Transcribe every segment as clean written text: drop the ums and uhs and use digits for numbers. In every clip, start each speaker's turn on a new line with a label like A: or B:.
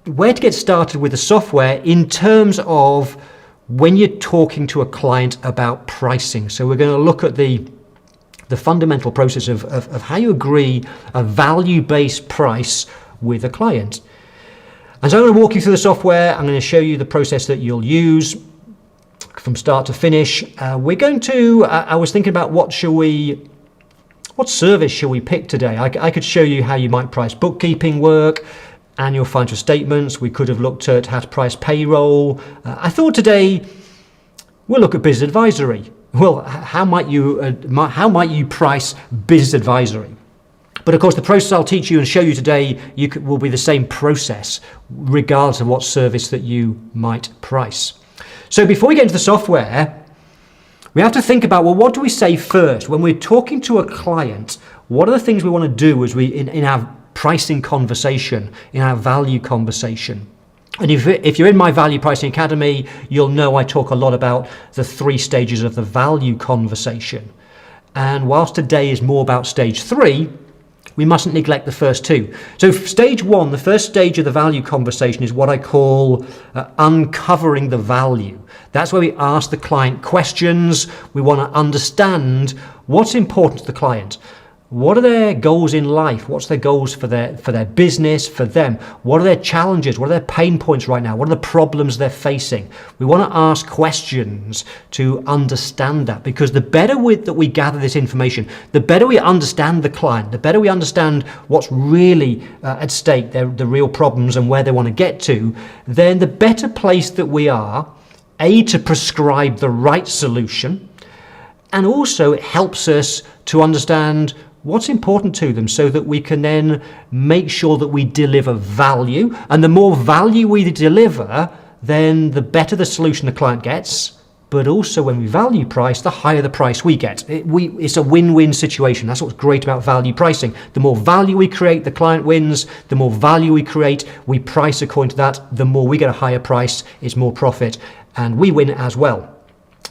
A: where to get started with the software in terms of when you're talking to a client about pricing. So we're going to look at the fundamental process of how you agree a value-based price with a client. And so I'm going to walk you through the software. I'm going to show you the process that you'll use from start to finish. We're going to, I was thinking about what service shall we pick today? I could show you how you might price bookkeeping work, annual financial statements. We could have looked at how to price payroll. I thought today we'll look at business advisory. Well, how might you price business advisory? But of course, the process I'll teach you and show you today will be the same process, regardless of what service that you might price. So before we get into the software, we have to think about, well, what do we say first? When we're talking to a client, what are the things we want to do as in our pricing conversation, in our value conversation? And if you're in my Value Pricing Academy, you'll know I talk a lot about the 3 stages of the value conversation. And whilst today is more about stage 3, we mustn't neglect the first 2. So stage 1, the first stage of the value conversation, is what I call uncovering the value. That's where we ask the client questions. We want to understand what's important to the client. What are their goals in life? What's their goals for their business, for them? What are their challenges? What are their pain points right now? What are the problems they're facing? We want to ask questions to understand that, because the better that we gather this information, the better we understand the client, the better we understand what's really at stake, the real problems and where they want to get to, then the better place that we are, A, to prescribe the right solution, and also it helps us to understand what's important to them so that we can then make sure that we deliver value. And the more value we deliver, then the better the solution the client gets. But also when we value price, the higher the price we get. It's a win-win situation. That's what's great about value pricing. The more value we create, the client wins. The more value we create, we price according to that. The more we get a higher price, it's more profit, and we win as well.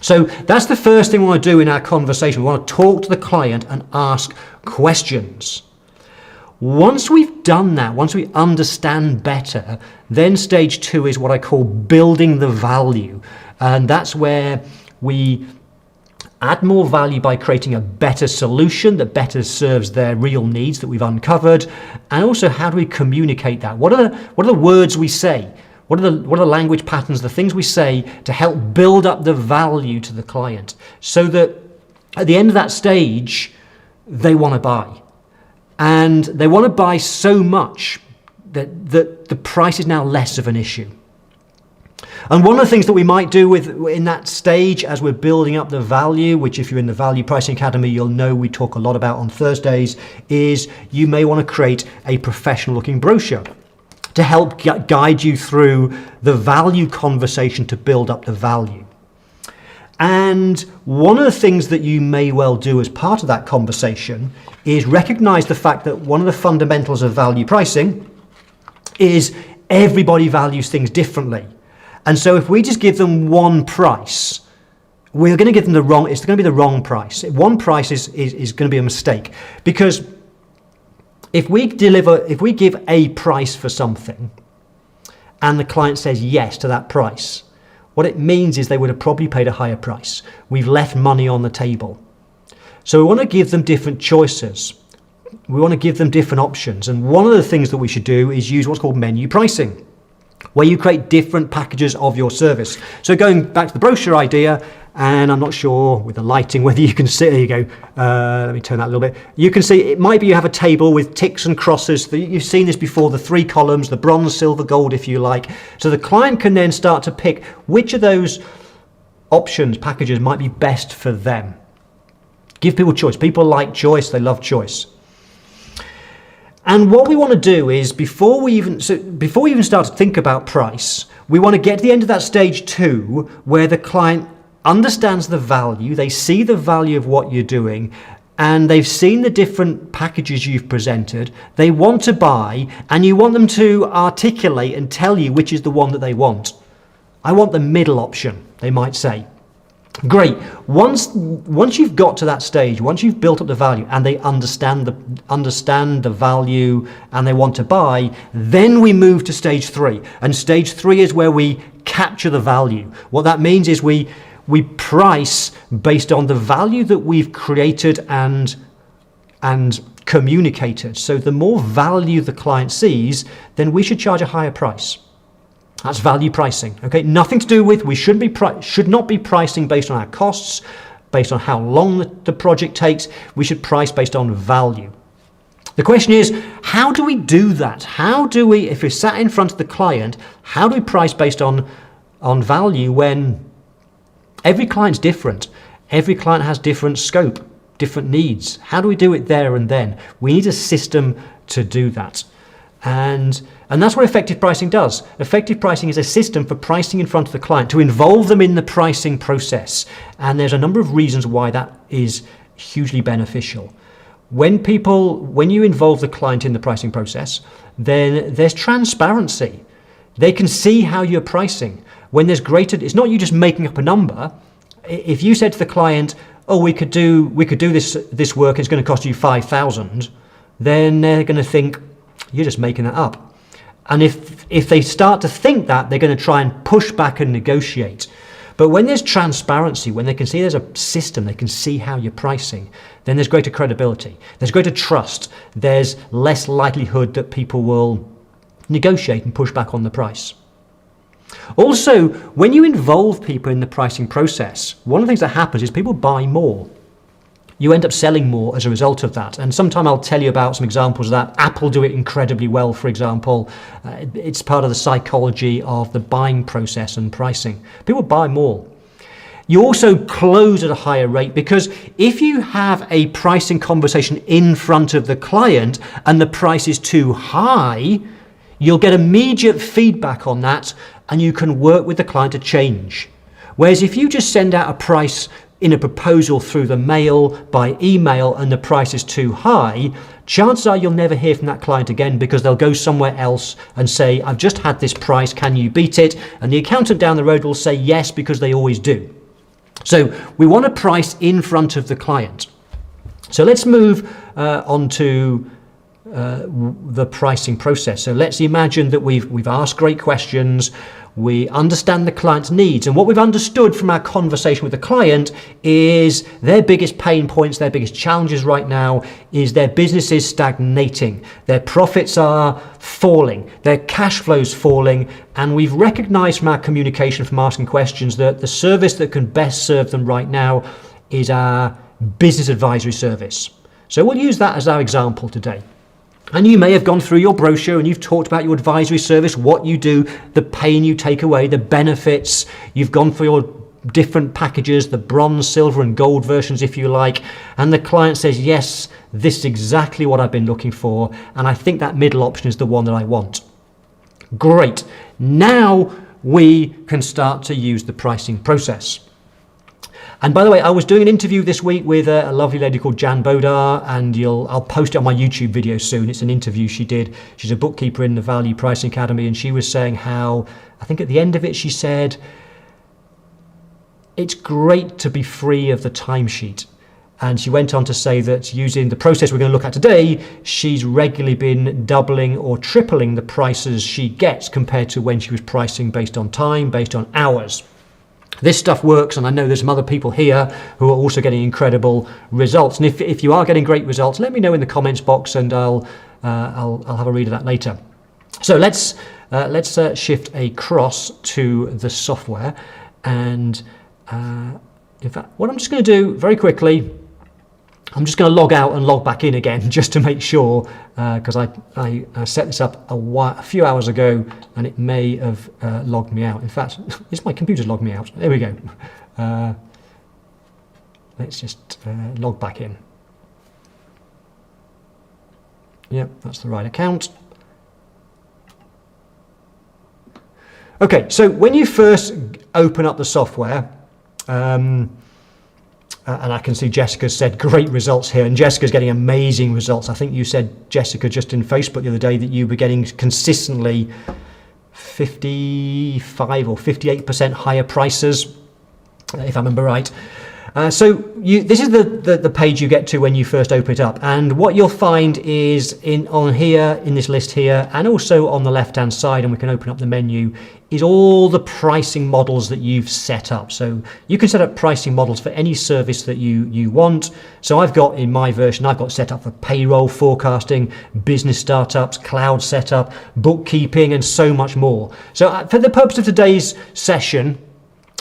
A: So that's the first thing we want to do in our conversation. We want to talk to the client and ask questions. Once we've done that, once we understand better, then stage 2 is what I call building the value. And that's where we add more value by creating a better solution that better serves their real needs that we've uncovered. And also, how do we communicate that? What are the words we say? What are the language patterns, the things we say to help build up the value to the client, so that at the end of that stage, they want to buy. And they want to buy so much that the price is now less of an issue. And one of the things that we might do in that stage as we're building up the value, which if you're in the Value Pricing Academy, you'll know we talk a lot about on Thursdays, is you may want to create a professional looking brochure to help guide you through the value conversation to build up the value. And one of the things that you may well do as part of that conversation is recognize the fact that one of the fundamentals of value pricing is everybody values things differently. And so if we just give them one price, we're going to give them it's going to be the wrong price. One price is going to be a mistake, because if we give a price for something and the client says yes to that price, what it means is they would have probably paid a higher price. We've left money on the table. So we want to give them different choices. We want to give them different options. And one of the things that we should do is use what's called menu pricing, where you create different packages of your service. So going back to the brochure idea, and I'm not sure with the lighting whether you can see, there you go, let me turn that a little bit. You can see it might be you have a table with ticks and crosses. You've seen this before, the 3 columns, the bronze, silver, gold if you like. So the client can then start to pick which of those options, packages might be best for them. Give people choice. People like choice, they love choice. And what we want to do is before we even start to think about price, we want to get to the end of that stage 2 where the client understands the value, they see the value of what you're doing, and they've seen the different packages you've presented, they want to buy, and you want them to articulate and tell you which is the one that they want. I want the middle option, they might say. Great. Once you've got to that stage, once you've built up the value and they understand the value and they want to buy, then we move to stage 3. And stage 3 is where we capture the value. What that means is we price based on the value that we've created and communicated. So the more value the client sees, then we should charge a higher price. That's value pricing. Okay, nothing to do with, we should not be pricing based on our costs, based on how long the project takes. We should price based on value. The question is, how do we do that? How do we, if we're sat in front of the client, how do we price based on value when every client's different? Every client has different scope, different needs. How do we do it there and then? We need a system to do that. And that's what effective pricing does. Effective pricing is a system for pricing in front of the client, to involve them in the pricing process. And there's a number of reasons why that is hugely beneficial. When you involve the client in the pricing process, then there's transparency. They can see how you're pricing. When there's it's not you just making up a number. If you said to the client, oh, we could do this work, it's going to cost you 5,000, then they're going to think, you're just making that up. And if they start to think that, they're going to try and push back and negotiate. But when there's transparency, when they can see there's a system, they can see how you're pricing, then there's greater credibility, there's greater trust, there's less likelihood that people will negotiate and push back on the price. Also, when you involve people in the pricing process, one of the things that happens is people buy more. You end up selling more as a result of that. And sometime I'll tell you about some examples of that. Apple do it incredibly well, for example. It's part of the psychology of the buying process and pricing. People buy more. You also close at a higher rate, because if you have a pricing conversation in front of the client and the price is too high, you'll get immediate feedback on that and you can work with the client to change. Whereas if you just send out a price in a proposal through the mail, by email, and the price is too high, chances are you'll never hear from that client again, because they'll go somewhere else and say, I've just had this price, can you beat it? And the accountant down the road will say yes, because they always do. So we want to price in front of the client. So let's move on to the pricing process. So let's imagine that we've asked great questions, we understand the client's needs, and what we've understood from our conversation with the client is their biggest pain points, their biggest challenges right now is their business is stagnating, their profits are falling, their cash flow's falling, and we've recognized from our communication, from asking questions, that the service that can best serve them right now is our business advisory service. So we'll use that as our example today. And you may have gone through your brochure and you've talked about your advisory service, what you do, the pain you take away, the benefits. You've gone through your different packages, the bronze, silver and gold versions if you like. And the client says, yes, this is exactly what I've been looking for. And I think that middle option is the one that I want. Great. Now we can start to use the pricing process. And by the way, I was doing an interview this week with a lovely lady called Jan Bodar, and I'll post it on my YouTube video soon. It's an interview she did. She's a bookkeeper in the Value Pricing Academy, and she was saying how, I think at the end of it, she said, it's great to be free of the timesheet. And she went on to say that using the process we're going to look at today, she's regularly been doubling or tripling the prices she gets compared to when she was pricing based on time, based on hours. This stuff works, and I know there's some other people here who are also getting incredible results. And if you are getting great results, let me know in the comments box, and I'll have a read of that later. So let's shift across to the software, and in fact, what I'm just going to do very quickly, I'm just going to log out and log back in again just to make sure, because I set this up a few hours ago and it may have logged me out. In fact, my computer's logged me out. There we go. Let's just log back in. Yep, that's the right account. Okay, so when you first open up the software, and I can see Jessica said great results here, and Jessica's getting amazing results. I think you said, Jessica, just in Facebook the other day that you were getting consistently 55 or 58% higher prices if I remember right. This is the page you get to when you first open it up, and what you'll find is on here in this list here, and also on the left hand side, and we can open up the menu, is all the pricing models that you've set up. So you can set up pricing models for any service that you want. So I've got, in my version, I've got set up for payroll forecasting, business startups, cloud setup, bookkeeping, and so much more. So for the purpose of today's session,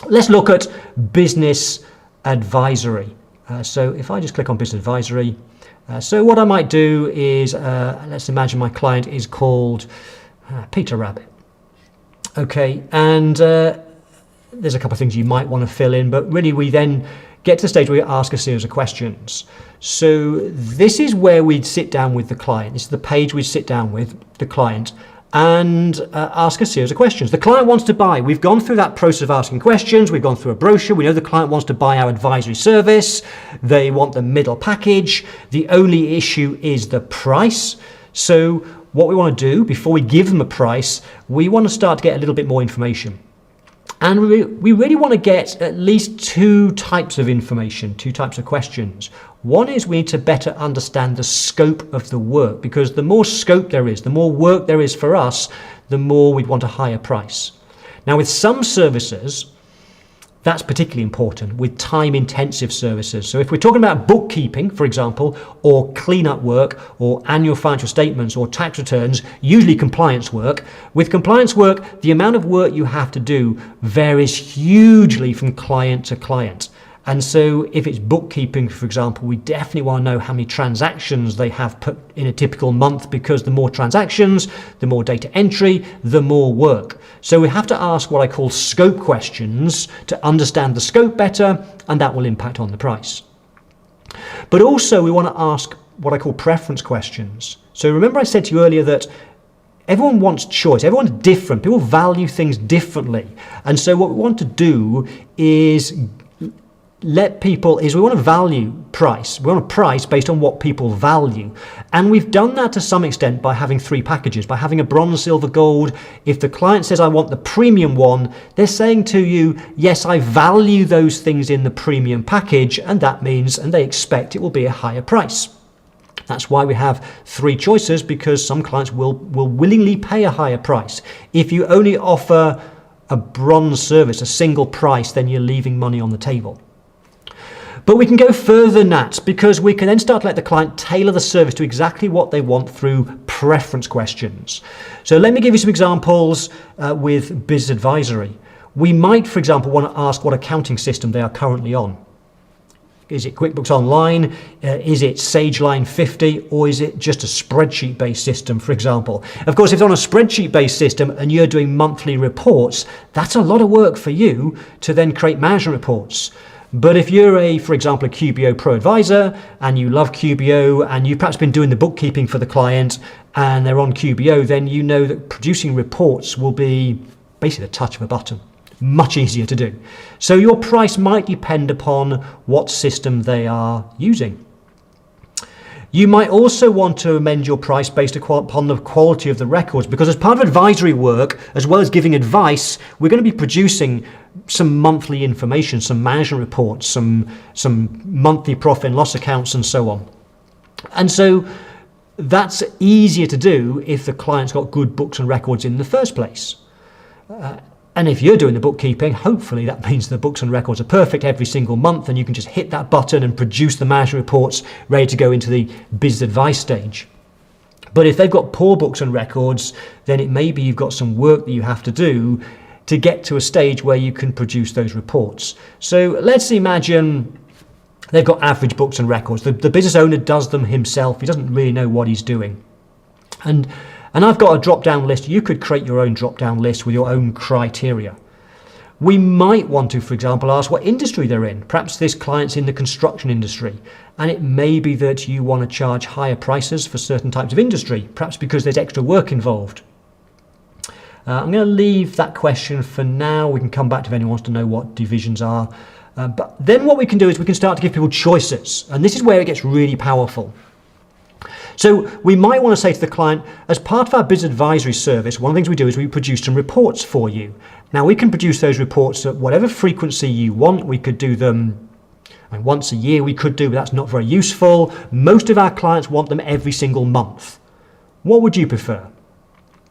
A: let's look at business advisory. So if I just click on business advisory, so what I might do is, let's imagine my client is called Peter Rabbit. Okay, and there's a couple of things you might want to fill in, but really we then get to the stage where we ask a series of questions. So this is where we'd sit down with the client. This is the page we'd sit down with the client and ask a series of questions. The client wants to buy. We've gone through that process of asking questions. We've gone through a brochure. We know the client wants to buy our advisory service. They want the middle package. The only issue is the price. So what we want to do before we give them a price, we want to start to get a little bit more information. And we really want to get at least two types of information, two types of questions. One is we need to better understand the scope of the work, because the more scope there is, the more work there is for us, the more we'd want a higher price. Now, with some services, that's particularly important, with time-intensive services. So if we're talking about bookkeeping, for example, or clean-up work, or annual financial statements, or tax returns, usually compliance work, with compliance work, the amount of work you have to do varies hugely from client to client. And so if it's bookkeeping, for example, we definitely want to know how many transactions they have put in a typical month, because the more transactions, the more data entry, the more work. So we have to ask what I call scope questions to understand the scope better, and that will impact on the price. But also we want to ask what I call preference questions. So remember I said to you earlier that everyone wants choice. Everyone's different. People value things differently. And so what we want to do is we want to value price. We want a price based on what people value. And we've done that to some extent by having three packages, by having a bronze, silver, gold. If the client says, I want the premium one, they're saying to you, yes, I value those things in the premium package, and that means, and they expect it will be a higher price. That's why we have three choices, because some clients will willingly pay a higher price. If you only offer a bronze service, a single price, then you're leaving money on the table. But we can go further than that, because we can then start to let the client tailor the service to exactly what they want through preference questions. So let me give you some examples with business advisory. We might, for example, want to ask what accounting system they are currently on. Is it QuickBooks Online? Is it Sage Line 50? Or is it just a spreadsheet-based system, for example? Of course, if it's on a spreadsheet-based system and you're doing monthly reports, that's a lot of work for you to then create management reports. But if you're for example, a QBO Pro Advisor, and you love QBO, and you've perhaps been doing the bookkeeping for the client, and they're on QBO, then you know that producing reports will be basically the touch of a button. Much easier to do. So your price might depend upon what system they are using. You might also want to amend your price based upon the quality of the records, because as part of advisory work, as well as giving advice, we're going to be producing some monthly information, some management reports, some monthly profit and loss accounts, and so on. And so that's easier to do if the client's got good books and records in the first place. And if you're doing the bookkeeping, hopefully that means the books and records are perfect every single month, and you can just hit that button and produce the management reports ready to go into the business advice stage. But if they've got poor books and records, then it may be you've got some work that you have to do to get to a stage where you can produce those reports. So let's imagine they've got average books and records. The business owner does them himself. He doesn't really know what he's doing. And I've got a drop-down list. You could create your own drop-down list with your own criteria. We might want to, for example, ask what industry they're in. Perhaps this client's in the construction industry, and it may be that you want to charge higher prices for certain types of industry, perhaps because there's extra work involved. I'm going to leave that question for now. We can come back to if anyone wants to know what divisions are. But then what we can do is we can start to give people choices, and this is where it gets really powerful. So we might want to say to the client, as part of our business advisory service, one of the things we do is we produce some reports for you. Now we can produce those reports at whatever frequency you want. We could do them once a year, we could do, but that's not very useful. Most of our clients want them every single month. What would you prefer?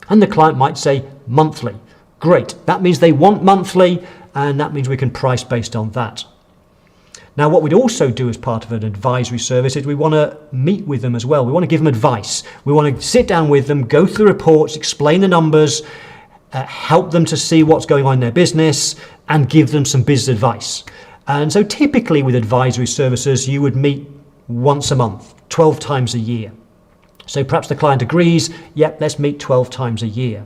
A: And the client might say monthly. Great, that means they want monthly, and that means we can price based on that. Now, what we'd also do as part of an advisory service is we want to meet with them as well. We want to give them advice. We want to sit down with them, go through the reports, explain the numbers, help them to see what's going on in their business, and give them some business advice. And so typically with advisory services, you would meet once a month, 12 times a year. So perhaps the client agrees, yep, let's meet 12 times a year.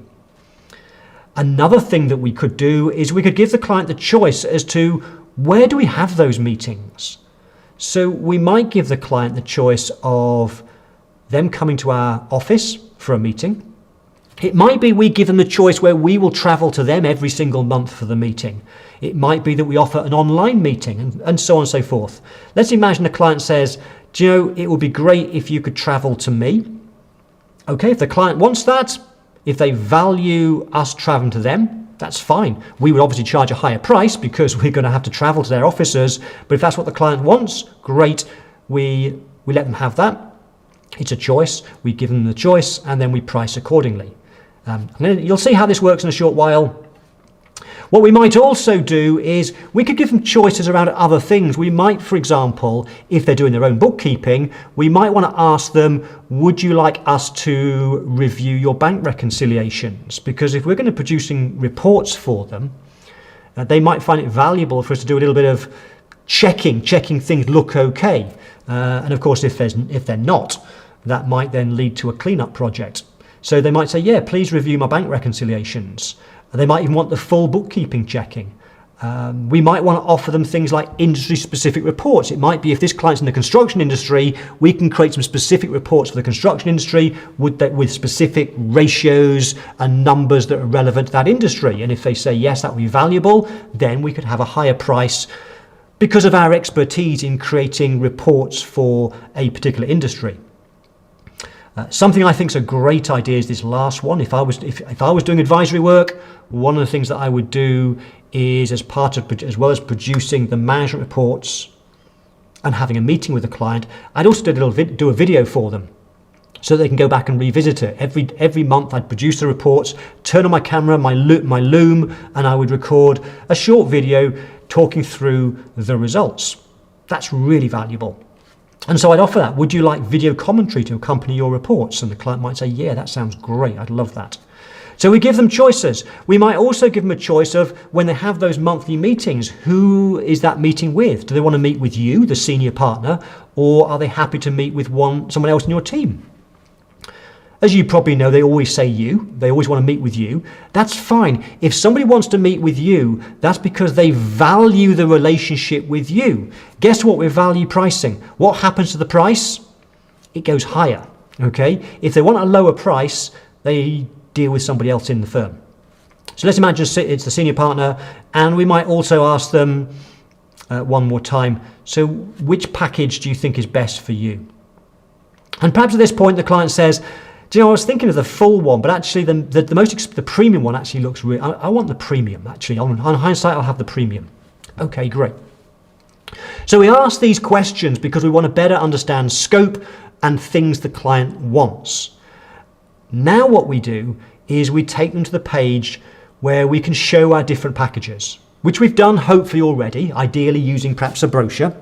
A: Another thing that we could do is we could give the client the choice as to where do we have those meetings. So we might give the client the choice of them coming to our office for a meeting. It might be we give them the choice where we will travel to them every single month for the meeting. It might be that we offer an online meeting and so on and so forth. Let's imagine the client says, do you know, it would be great if you could travel to me. Okay, if the client wants that, if they value us traveling to them, that's fine. We would obviously charge a higher price because we're going to have to travel to their offices. But if that's what the client wants, great. We let them have that. It's a choice. We give them the choice and then we price accordingly. And then you'll see how this works in a short while. What we might also do is we could give them choices around other things. We might, for example, if they're doing their own bookkeeping, we might want to ask them, would you like us to review your bank reconciliations? Because if we're going to be producing reports for them, they might find it valuable for us to do a little bit of checking things look okay. And of course, if they're not, that might then lead to a cleanup project. So they might say, yeah, please review my bank reconciliations. They might even want the full bookkeeping checking. We might want to offer them things like industry-specific reports. It might be if this client's in the construction industry, we can create some specific reports for the construction industry with specific ratios and numbers that are relevant to that industry. And if they say, yes, that would be valuable, then we could have a higher price because of our expertise in creating reports for a particular industry. Something I think is a great idea is this last one. If I was doing advisory work, one of the things that I would do is as well as producing the management reports and having a meeting with the client, I'd also do a video for them so they can go back and revisit it. Every month I'd produce the reports, turn on my camera, my loom, and I would record a short video talking through the results. That's really valuable. And so I'd offer that. Would you like video commentary to accompany your reports? And the client might say, yeah, that sounds great. I'd love that. So we give them choices. We might also give them a choice of when they have those monthly meetings, who is that meeting with? Do they want to meet with you, the senior partner, or are they happy to meet with someone else in your team? As you probably know, they always say you. They always want to meet with you. That's fine. If somebody wants to meet with you, that's because they value the relationship with you. Guess what with value pricing? What happens to the price? It goes higher, okay? If they want a lower price, they deal with somebody else in the firm. So let's imagine it's the senior partner, and we might also ask them one more time, so which package do you think is best for you? And perhaps at this point, the client says, do you know, I was thinking of the full one, but actually the premium one actually looks real. I want the premium, actually. On hindsight, I'll have the premium. Okay, great. So we ask these questions because we want to better understand scope and things the client wants. Now what we do is we take them to the page where we can show our different packages, which we've done hopefully already, ideally using perhaps a brochure.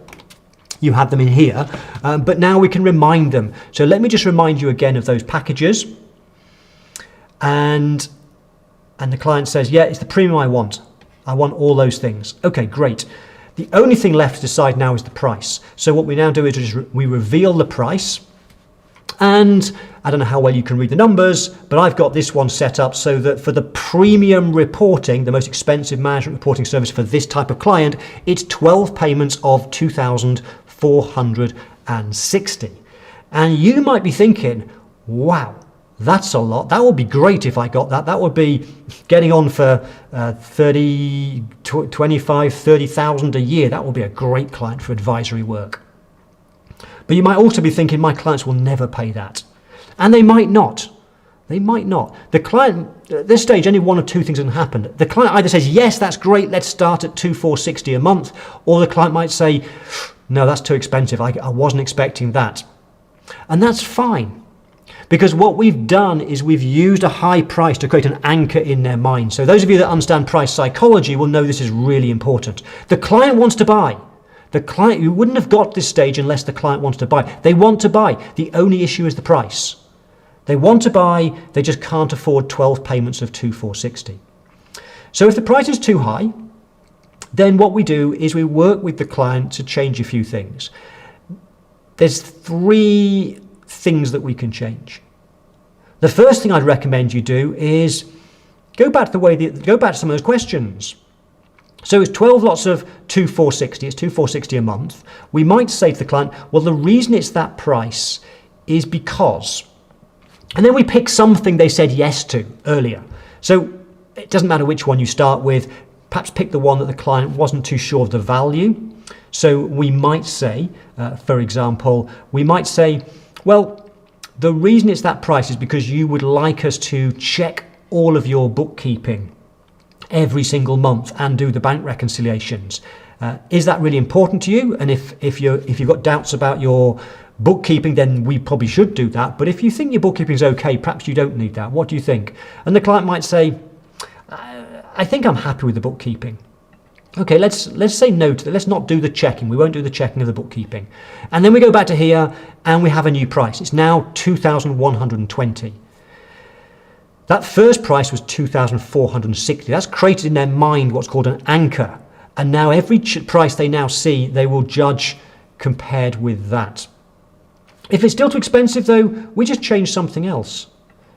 A: You have them in here, but now we can remind them. So let me just remind you again of those packages. And the client says, yeah, it's the premium I want. I want all those things. Okay, great. The only thing left to decide now is the price. So what we now do is we reveal the price. And I don't know how well you can read the numbers, but I've got this one set up so that for the premium reporting, the most expensive management reporting service for this type of client, it's 12 payments of $2,460. And you might be thinking, wow, that's a lot. That would be great if I got that. That would be getting on for 30,000 a year. That would be a great client for advisory work. But you might also be thinking, my clients will never pay that. And they might not. They might not. The client, at this stage, only one or two things can happen. The client either says, yes, that's great, let's start at 2,460 a month, or the client might say, no, that's too expensive, I wasn't expecting that. And that's fine, because what we've done is we've used a high price to create an anchor in their mind. So those of you that understand price psychology will know this is really important. The client wants to buy. The client, you wouldn't have got this stage unless the client wants to buy. They want to buy. The only issue is the price. They want to buy, they just can't afford 12 payments of 2,460. So if the price is too high, then what we do is we work with the client to change a few things. There's 3 things that we can change. The first thing I'd recommend you do is go back to some of those questions. So it's 12 lots of 2,460, it's 2,460 a month. We might say to the client, well, the reason it's that price is because, and then we pick something they said yes to earlier. So it doesn't matter which one you start with, perhaps pick the one that the client wasn't too sure of the value. So we might say, for example, well, the reason it's that price is because you would like us to check all of your bookkeeping every single month and do the bank reconciliations. Is that really important to you? And if you've got doubts about your bookkeeping, then we probably should do that. But if you think your bookkeeping is okay, perhaps you don't need that. What do you think? And the client might say, I think I'm happy with the bookkeeping. Okay, let's say no to that. Let's not do the checking. We won't do the checking of the bookkeeping. And then we go back to here and we have a new price. It's now 2,120. That first price was 2,460. That's created in their mind what's called an anchor. And now every price they now see, they will judge compared with that. If it's still too expensive though, we just change something else.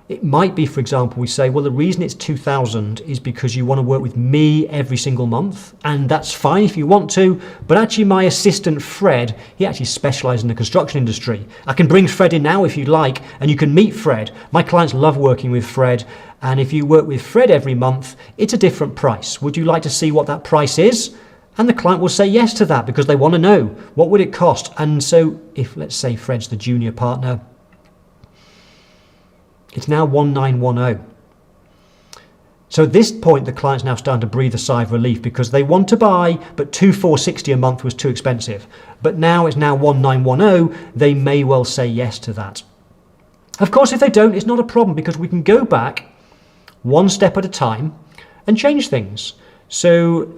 A: It might be, for example, we say, well, the reason it's 2,000 is because you want to work with me every single month. And that's fine if you want to. But actually, my assistant, Fred, he actually specializes in the construction industry. I can bring Fred in now if you'd like, and you can meet Fred. My clients love working with Fred. And if you work with Fred every month, it's a different price. Would you like to see what that price is? And the client will say yes to that because they want to know what would it cost. And so if, let's say, Fred's the junior partner, it's now 1,910. So at this point, the client's now starting to breathe a sigh of relief because they want to buy, but 2,460 a month was too expensive. But now it's now 1,910. They may well say yes to that. Of course, if they don't, it's not a problem because we can go back one step at a time and change things. So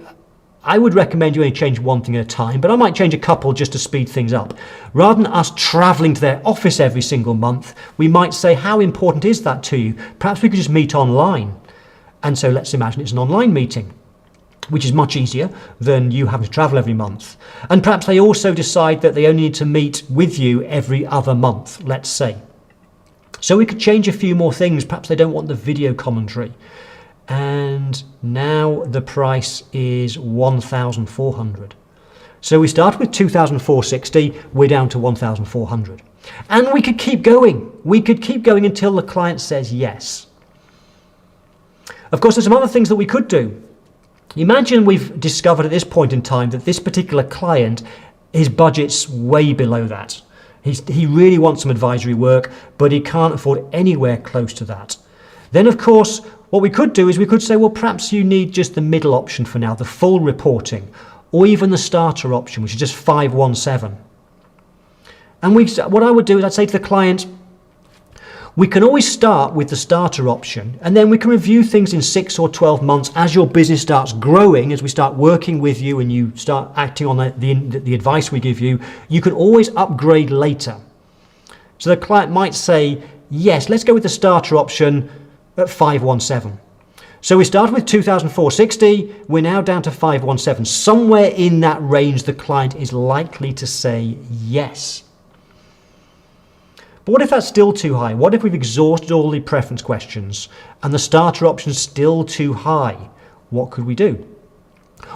A: I would recommend you only change one thing at a time, but I might change a couple just to speed things up. Rather than us traveling to their office every single month, we might say, how important is that to you? Perhaps we could just meet online. And so let's imagine it's an online meeting, which is much easier than you having to travel every month. And perhaps they also decide that they only need to meet with you every other month, let's say. So we could change a few more things. Perhaps they don't want the video commentary. And now the price is 1,400. So we start with 2,460, we're down to 1,400. And we could keep going. We could keep going until the client says yes. Of course, there's some other things that we could do. Imagine we've discovered at this point in time that this particular client, his budget's way below that. He really wants some advisory work, but he can't afford anywhere close to that. Then, of course, what we could do is we could say, well, perhaps you need just the middle option for now, the full reporting, or even the starter option, which is just 517. And what I would do is I'd say to the client, we can always start with the starter option, and then we can review things in 6 or 12 months as your business starts growing, as we start working with you and you start acting on the advice we give you. You can always upgrade later. So the client might say, yes, let's go with the starter option at 517. So we started with 2,460, we're now down to 517. Somewhere in that range, the client is likely to say yes. But what if that's still too high? What if we've exhausted all the preference questions and the starter option is still too high? What could we do?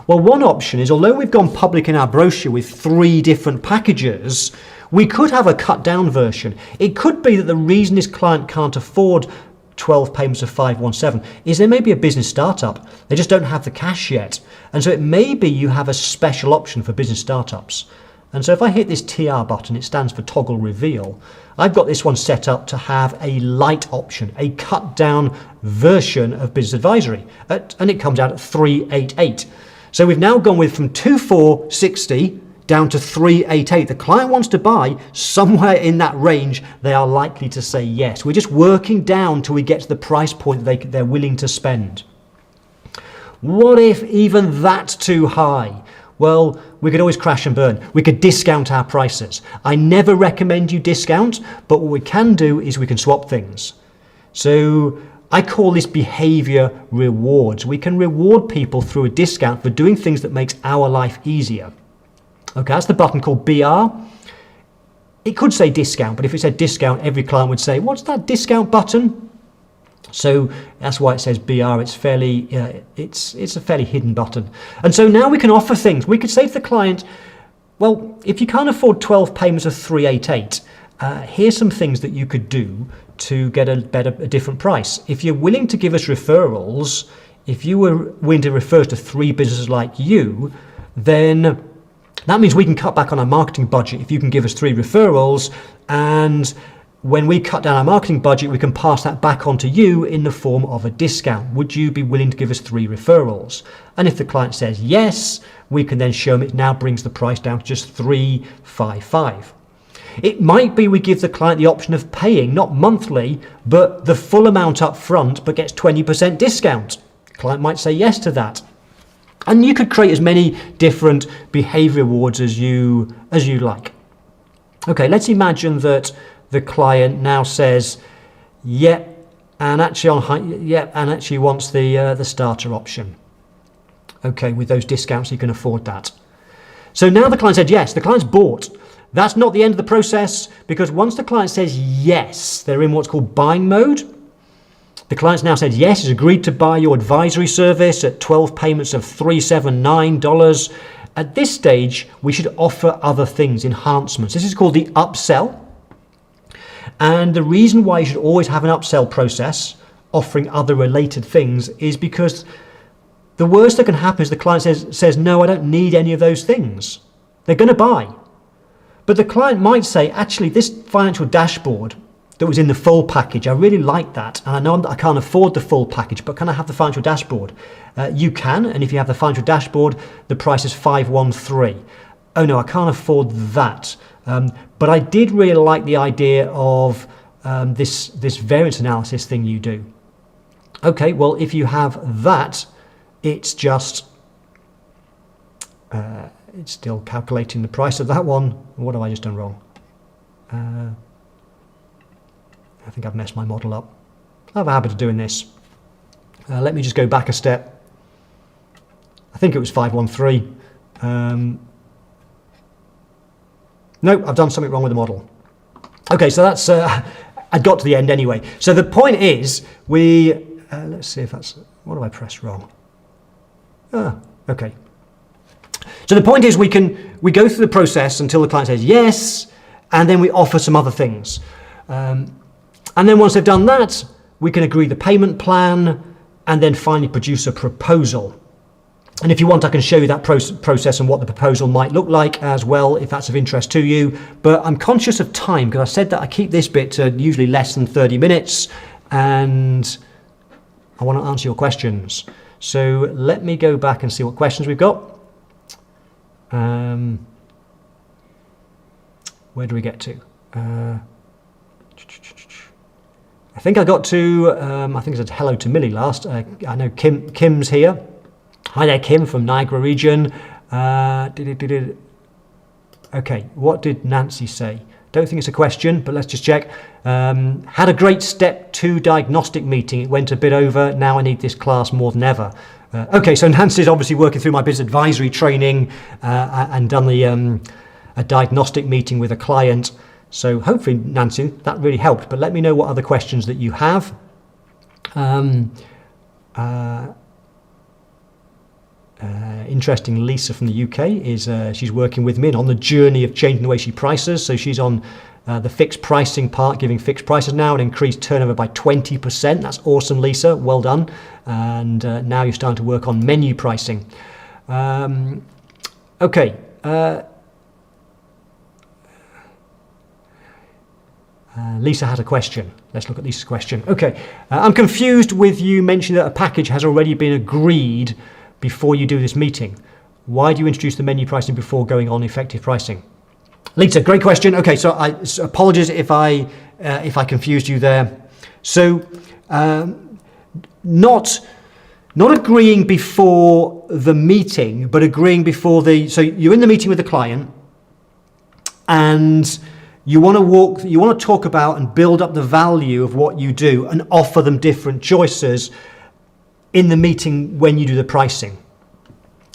A: Well, one option is, although we've gone public in our brochure with 3 different packages, we could have a cut down version. It could be that the reason this client can't afford 12 payments of 517 is there may be a business startup. They just don't have the cash yet. And so it may be you have a special option for business startups. And so if I hit this TR button, it stands for toggle reveal. I've got this one set up to have a light option, a cut down version of business advisory, and it comes out at 388. So we've now gone from 2460 down to 388. The client wants to buy somewhere in that range. They are likely to say yes. We're just working down till we get to the price point they're willing to spend. What if even that's too high? Well, we could always crash and burn. We could discount our prices. I never recommend you discount, but what we can do is we can swap things. So I call this behavior rewards. We can reward people through a discount for doing things that makes our life easier. Okay, that's the button called BR. It could say discount, but if it said discount, every client would say, what's that discount button? So that's why it says BR. It's fairly, it's a fairly hidden button. And so now we can offer things. We could say to the client, well, if you can't afford 12 payments of 388, here's some things that you could do to get a different price. If you're willing to give us referrals, if you were willing to refer us to 3 businesses like you, then that means we can cut back on our marketing budget if you can give us 3 referrals, and when we cut down our marketing budget, we can pass that back on to you in the form of a discount. Would you be willing to give us 3 referrals? And if the client says yes, we can then show them it now brings the price down to just 355. It might be we give the client the option of paying, not monthly, but the full amount up front, but gets 20% discount. The client might say yes to that. And you could create as many different behavior rewards as you like. Okay, let's imagine that the client now says, yeah, and actually wants the starter option. Okay, with those discounts, you can afford that. So now the client said yes, the client's bought. That's not the end of the process, because once the client says yes, they're in what's called buying mode. The client's now said yes, he's agreed to buy your advisory service at 12 payments of $379. At this stage, we should offer other things, enhancements. This is called the upsell. And the reason why you should always have an upsell process, offering other related things, is because the worst that can happen is the client says, no, I don't need any of those things. They're going to buy. But the client might say, actually, this financial dashboard that was in the full package, I really like that. And I know I can't afford the full package, but can I have the financial dashboard? You can, and if you have the financial dashboard, the price is $513. Oh no, I can't afford that. But I did really like the idea of this variance analysis thing you do. Okay, well, if you have that, it's just, it's still calculating the price of that one. What have I just done wrong? I think I've messed my model up. I have a habit of doing this. Let me just go back a step. I think it was 513. No, I've done something wrong with the model. Okay, so that's, I got to the end anyway. So the point is, let's see if that's, what have I pressed wrong? Okay. So the point is we go through the process until the client says yes, and then we offer some other things. And then once they've done that, we can agree the payment plan and then finally produce a proposal. And if you want, I can show you that process and what the proposal might look like as well, if that's of interest to you. But I'm conscious of time because I said that I keep this bit to usually less than 30 minutes and I want to answer your questions. So let me go back and see what questions we've got. Where do we get to? I think I got to, I think it said hello to Millie last. I know Kim's here. Hi there, Kim from Niagara region. Okay, what did Nancy say? Don't think it's a question, but let's just check. Had a great step 2 diagnostic meeting. It went a bit over. Now I need this class more than ever. Okay, so Nancy's obviously working through my business advisory training and done a diagnostic meeting with a client. So hopefully, Nancy, that really helped. But let me know what other questions that you have. Interesting, Lisa from the UK is she's working with me on the journey of changing the way she prices. So she's on the fixed pricing part, giving fixed prices now and increased turnover by 20%. That's awesome, Lisa. Well done. And now you're starting to work on menu pricing. Okay. Lisa has a question. Let's look at Lisa's question. Okay, I'm confused with you mentioning that a package has already been agreed before you do this meeting. Why do you introduce the menu pricing before going on effective pricing? Lisa, great question. Okay, so apologies if I confused you there. So not agreeing before the meeting, but agreeing before so you're in the meeting with the client, and you want to talk about and build up the value of what you do and offer them different choices in the meeting when you do the pricing.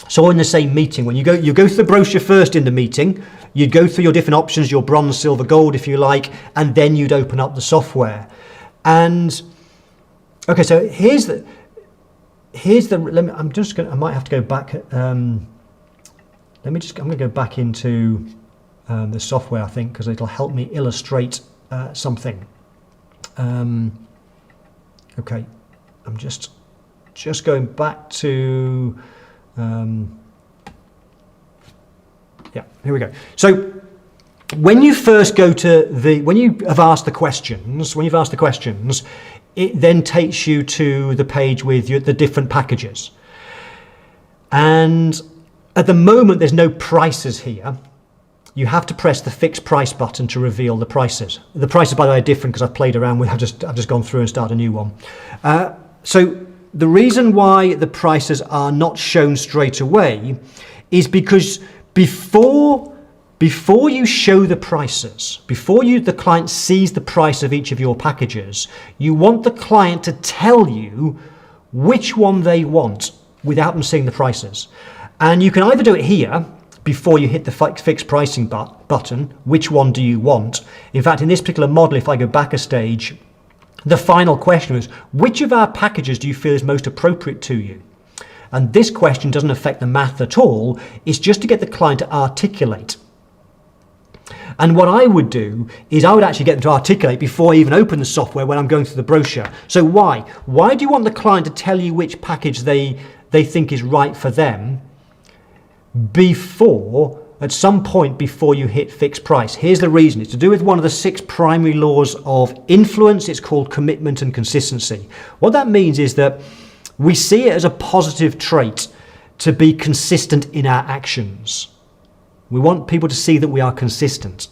A: So in the same meeting, when you go through the brochure first in the meeting, you'd go through your different options, your bronze, silver, gold, if you like, and then you'd open up the software. And okay, so here's the. I might have to go back. I'm going to go back into the software, I think, because it'll help me illustrate something. Okay, I'm just going back to. Yeah, here we go. So when you first go to when you have asked the questions, it then takes you to the page with the different packages. And at the moment, there's no prices here. You have to press the fixed price button to reveal the prices. The prices, by the way, are different because I've played around with. I've just gone through and started a new one. So the reason why the prices are not shown straight away is because before you show the prices, before the client sees the price of each of your packages, you want the client to tell you which one they want without them seeing the prices. And you can either do it here before you hit the fixed pricing button, which one do you want? In fact, in this particular model, if I go back a stage, the final question is, which of our packages do you feel is most appropriate to you? And this question doesn't affect the math at all. It's just to get the client to articulate. And what I would do is I would actually get them to articulate before I even open the software when I'm going through the brochure. So why? Why do you want the client to tell you which package they think is right for them at some point before you hit fixed price? Here's the reason. It's to do with one of the 6 primary laws of influence. It's called commitment and consistency. What that means is that we see it as a positive trait to be consistent in our actions. We want people to see that we are consistent.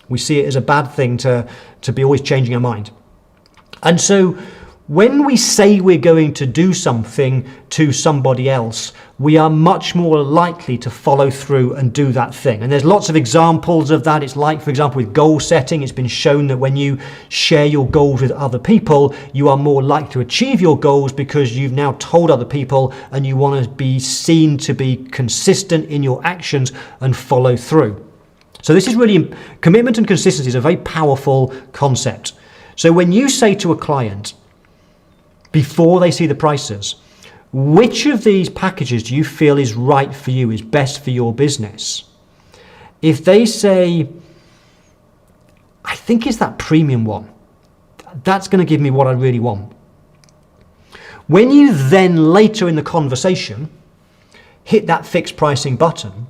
A: We see it as a bad thing to be always changing our mind. And so when we say we're going to do something to somebody else, we are much more likely to follow through and do that thing. And there's lots of examples of that. It's like, for example, with goal setting, it's been shown that when you share your goals with other people, you are more likely to achieve your goals because you've now told other people and you want to be seen to be consistent in your actions and follow through. So this is really, commitment and consistency is a very powerful concept. So when you say to a client, before they see the prices, which of these packages do you feel is right for you, is best for your business? If they say, I think it's that premium one, that's going to give me what I really want. When you then later in the conversation hit that fixed pricing button,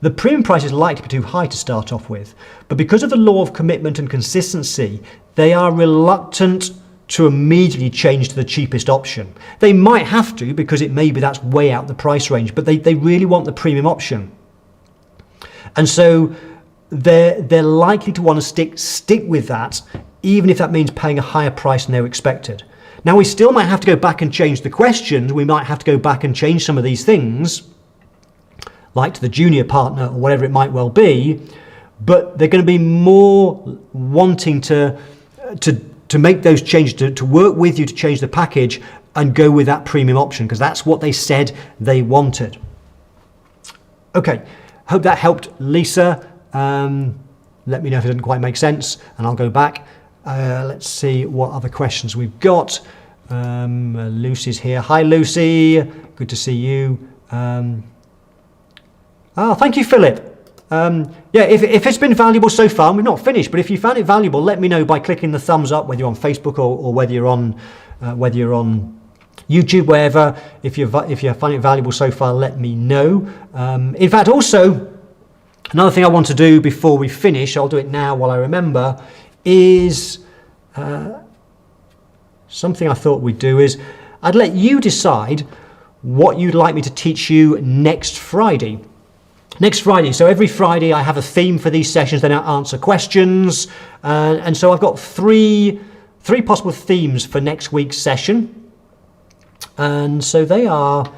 A: the premium price is likely to be too high to start off with, but because of the law of commitment and consistency, they are reluctant to immediately change to the cheapest option. They might have to because it maybe that's way out the price range, but they really want the premium option. And so they're likely to want to stick with that, even if that means paying a higher price than they were expected. Now, we still might have to go back and change the questions. We might have to go back and change some of these things, like to the junior partner or whatever it might well be, but they're going to be more wanting to make those changes, to work with you to change the package and go with that premium option because that's what they said they wanted. Okay, hope that helped, Lisa. Let me know if it didn't quite make sense and I'll go back. Let's see what other questions we've got. Lucy's here. Hi, Lucy. Good to see you. Thank you, Philip. Yeah, if it's been valuable so far, and we've not finished, but if you found it valuable, let me know by clicking the thumbs up, whether you're on Facebook or whether you're on YouTube, wherever. If you find it valuable so far, let me know. In fact, also, Another thing I want to do before we finish, I'll do it now while I remember, is something I thought we'd do is I'd let you decide what you'd like me to teach you next Friday. Next Friday, so every Friday I have a theme for these sessions, then I answer questions, and so I've got three possible themes for next week's session, and so they are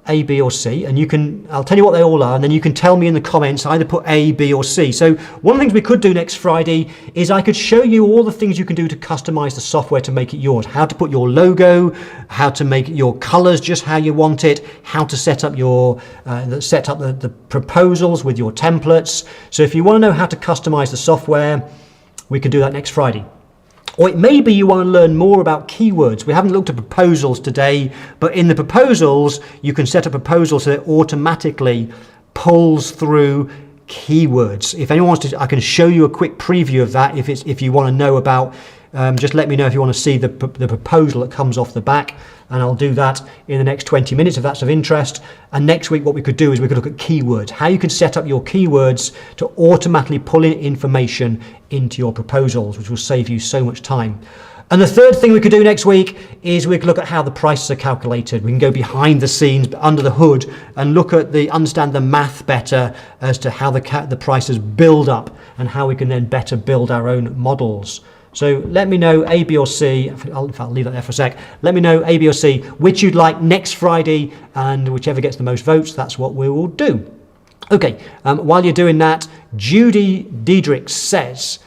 A: A, B or C, and I'll tell you what they all are, and then you can tell me in the comments, either put A, B or C. So one of the things we could do next Friday is I could show you all the things you can do to customize the software to make it yours, how to put your logo, how to make your colors just how you want it, how to set up the proposals with your templates. So if you want to know how to customize the software, we can do that next Friday. Or it may be you want to learn more about keywords. We haven't looked at proposals today, but in the proposals, you can set a proposal so it automatically pulls through keywords. If anyone wants to, I can show you a quick preview of that if you want to know about, just let me know if you want to see the proposal that comes off the back, and I'll do that in the next 20 minutes if that's of interest. And next week what we could do is we could look at keywords, how you can set up your keywords to automatically pull in information into your proposals, which will save you so much time. And the third thing we could do next week is we could look at how the prices are calculated. We can go behind the scenes, under the hood, and understand the math better as to how the prices build up and how we can then better build our own models. So let me know A, B or C. I'll leave that there for a sec. Let me know A, B or C, which you'd like next Friday, and whichever gets the most votes, that's what we will do. Okay, while you're doing that, Judy Diedrich says,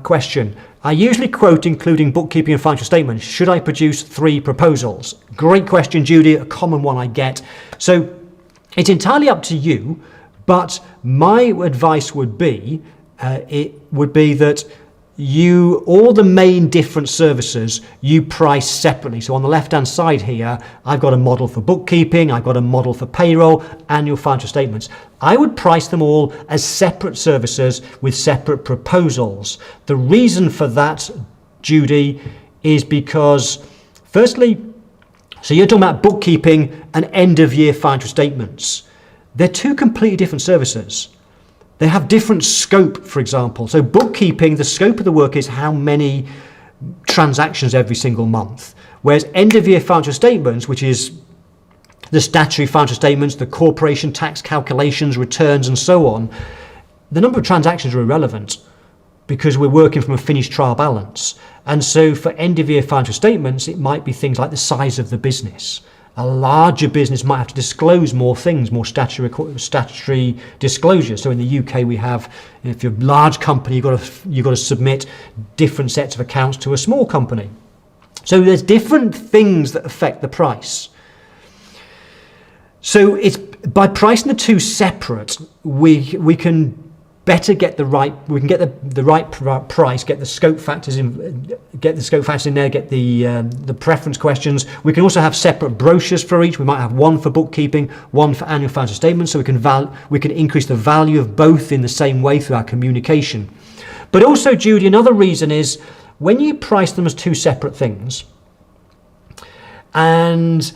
A: question, I usually quote including bookkeeping and financial statements. Should I produce 3 proposals? Great question, Judy, a common one I get. So it's entirely up to you, but my advice would be, that all the main different services you price separately. So on the left hand side here, I've got a model for bookkeeping, I've got a model for payroll, annual financial statements. I would price them all as separate services with separate proposals. The reason for that, Judy, is because firstly, so you're talking about bookkeeping and end of year financial statements. They're 2 completely different services. They have different scope, for example. So bookkeeping, the scope of the work is how many transactions every single month. Whereas end of year financial statements, which is the statutory financial statements, the corporation tax calculations, returns and so on, the number of transactions are irrelevant because we're working from a finished trial balance. And so for end of year financial statements, it might be things like the size of the business. A larger business might have to disclose more things, more statutory disclosures. So in the UK, we have, if you're a large company, you've got to submit different sets of accounts to a small company. So there's different things that affect the price. So it's by pricing the 2 separate, we can better get the right price, get the scope factors in there, get the preference questions. We can also have separate brochures for each. We might have one for bookkeeping, one for annual financial statements, so we can increase the value of both in the same way through our communication. But also, Judy, another reason is when you price them as 2 separate things and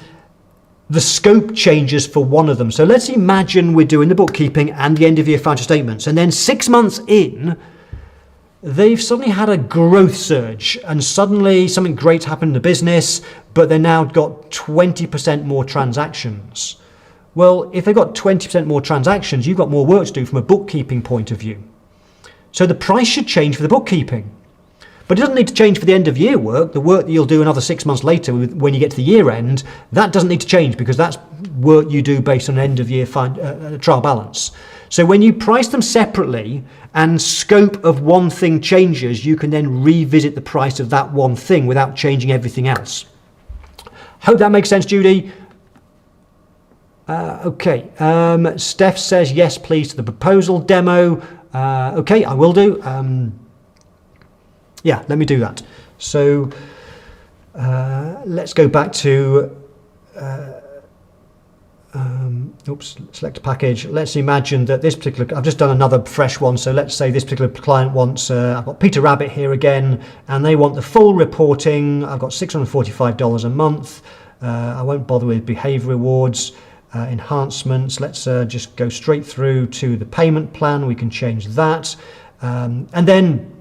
A: the scope changes for one of them. So let's imagine we're doing the bookkeeping and the end of year financial statements, and then 6 months in, they've suddenly had a growth surge and suddenly something great happened in the business, but they've now got 20% more transactions. Well, if they've got 20% more transactions, you've got more work to do from a bookkeeping point of view. So the price should change for the bookkeeping. But it doesn't need to change for the end of year work. The work that you'll do another 6 months later when you get to the year end, that doesn't need to change because that's work you do based on end of year trial balance. So when you price them separately and scope of one thing changes, you can then revisit the price of that one thing without changing everything else. Hope that makes sense, Judy. Okay. Steph says yes, please, to the proposal demo. Okay, I will do. Yeah, let me do that. So let's go back to, select a package. Let's imagine that this particular, I've just done another fresh one. So let's say this particular client wants, I've got Peter Rabbit here again, and they want the full reporting. I've got $645 a month. I won't bother with behavior rewards. enhancements. Let's just go straight through to the payment plan. We can change that. And then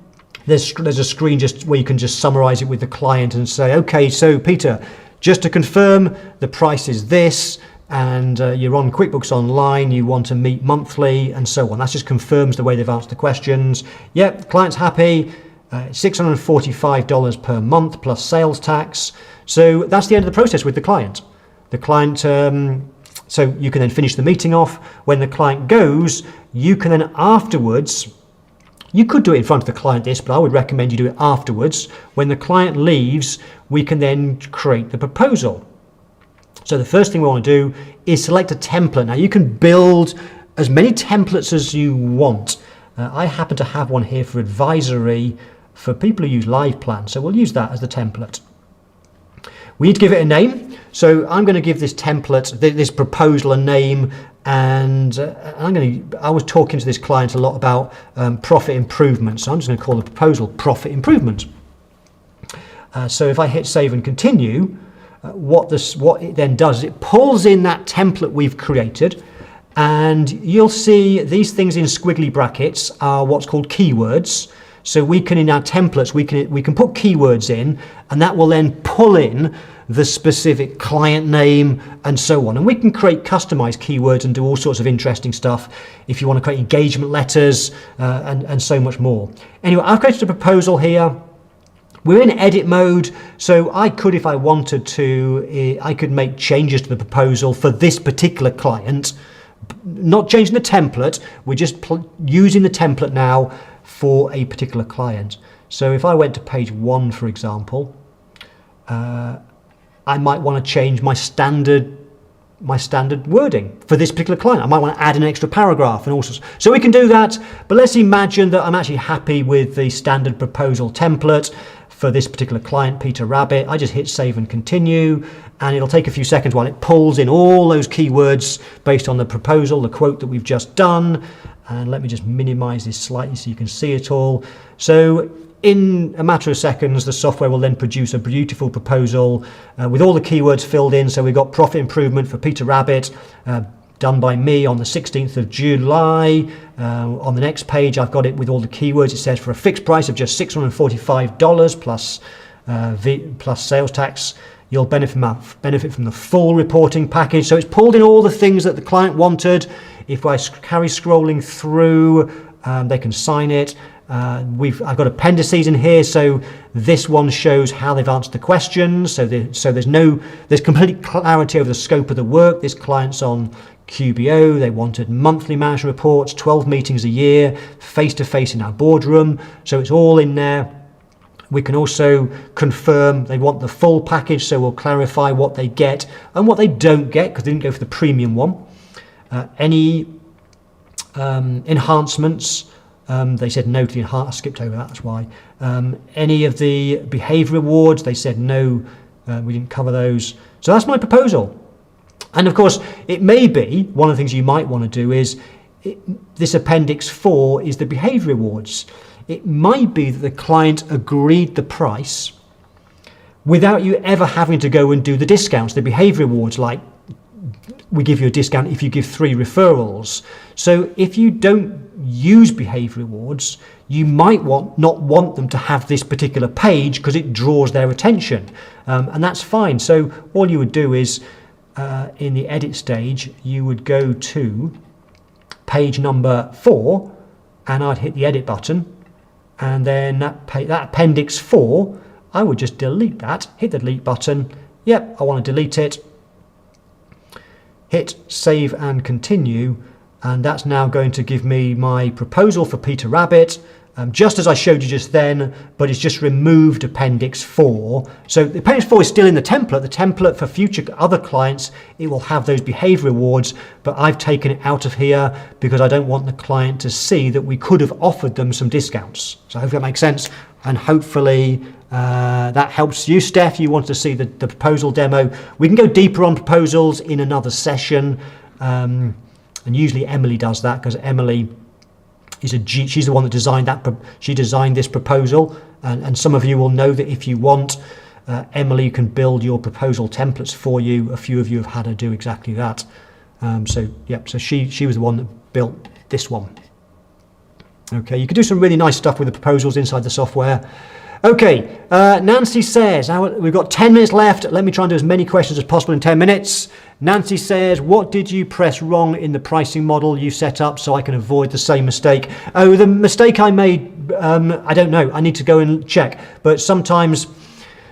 A: there's a screen just where you can just summarize it with the client and say, okay, so Peter, just to confirm, the price is this, and you're on QuickBooks Online, you want to meet monthly, and so on. That just confirms the way they've answered the questions. Yep, client's happy, $645 per month plus sales tax. So that's the end of the process with the client. The client, so you can then finish the meeting off. When the client goes, you can then afterwards, you could do it in front of the client this, but I would recommend you do it afterwards. When the client leaves, we can then create the proposal. So the first thing we want to do is select a template. Now you can build as many templates as you want. I happen to have one here for advisory for people who use live plan. So we'll use that as the template. We need to give it a name. So I'm going to give this template, this proposal, a name. And I was talking to this client a lot about profit improvement. So I'm just going to call the proposal profit improvement. So if I hit save and continue, what it then does is it pulls in that template we've created, and you'll see these things in squiggly brackets are what's called keywords. So we can, in our templates, we can put keywords in, and that will then pull in the specific client name and so on. And we can create customized keywords and do all sorts of interesting stuff if you want to create engagement letters and so much more. Anyway, I've created a proposal here. We're in edit mode, so I could, if I wanted to, I could make changes to the proposal for this particular client, not changing the template, we're just using the template now for a particular client. So if I went to page 1, for example, I might want to change my standard wording for this particular client. I might want to add an extra paragraph and all sorts. So we can do that, but let's imagine that I'm actually happy with the standard proposal template for this particular client, Peter Rabbit. I just hit save and continue, and it'll take a few seconds while it pulls in all those keywords based on the proposal, the quote that we've just done. And let me just minimize this slightly so you can see it all. So in a matter of seconds, the software will then produce a beautiful proposal with all the keywords filled in. So we've got profit improvement for Peter Rabbit, done by me on the 16th of July. On the next page, I've got it with all the keywords. It says for a fixed price of just $645 plus sales tax, you'll benefit from the full reporting package. So it's pulled in all the things that the client wanted. If I carry scrolling through, they can sign it. I've got appendices in here, so this one shows how they've answered the questions. So there's complete clarity over the scope of the work. This client's on QBO. They wanted monthly management reports, 12 meetings a year, face-to-face in our boardroom. So it's all in there. We can also confirm they want the full package, so we'll clarify what they get and what they don't get because they didn't go for the premium one. Any enhancements, they said no to the enhancement. I skipped over that, that's why. Any of the behaviour awards, they said no, we didn't cover those. So that's my proposal. And of course, it may be, one of the things you might want to do is, this Appendix 4 is the behaviour awards. It might be that the client agreed the price without you ever having to go and do the discounts, the behaviour awards, like we give you a discount if you give 3 referrals. So if you don't use behaviour awards, you might not want them to have this particular page because it draws their attention, and that's fine. So all you would do is in the edit stage, you would go to page number 4, and I'd hit the edit button, and then that Appendix 4, I would just delete that, hit the delete button. Yep, I want to delete it. Hit save and continue, and that's now going to give me my proposal for Peter Rabbit, just as I showed you just then, but it's just removed Appendix 4. So the Appendix 4 is still in the template. The template for future other clients, it will have those behaviour awards, but I've taken it out of here because I don't want the client to see that we could have offered them some discounts. So I hope that makes sense, and hopefully that helps you, Steph. You want to see the proposal demo. We can go deeper on proposals in another session, and usually Emily does that because Emily she's the one that designed that. She designed this proposal, and some of you will know that if you want, Emily can build your proposal templates for you. A few of you have had her do exactly that. So she was the one that built this one. Okay, you could do some really nice stuff with the proposals inside the software. Okay, Nancy says, we've got 10 minutes left. Let me try and do as many questions as possible in 10 minutes. Nancy says, what did you press wrong in the pricing model you set up so I can avoid the same mistake? Oh, the mistake I made, I don't know. I need to go and check. But sometimes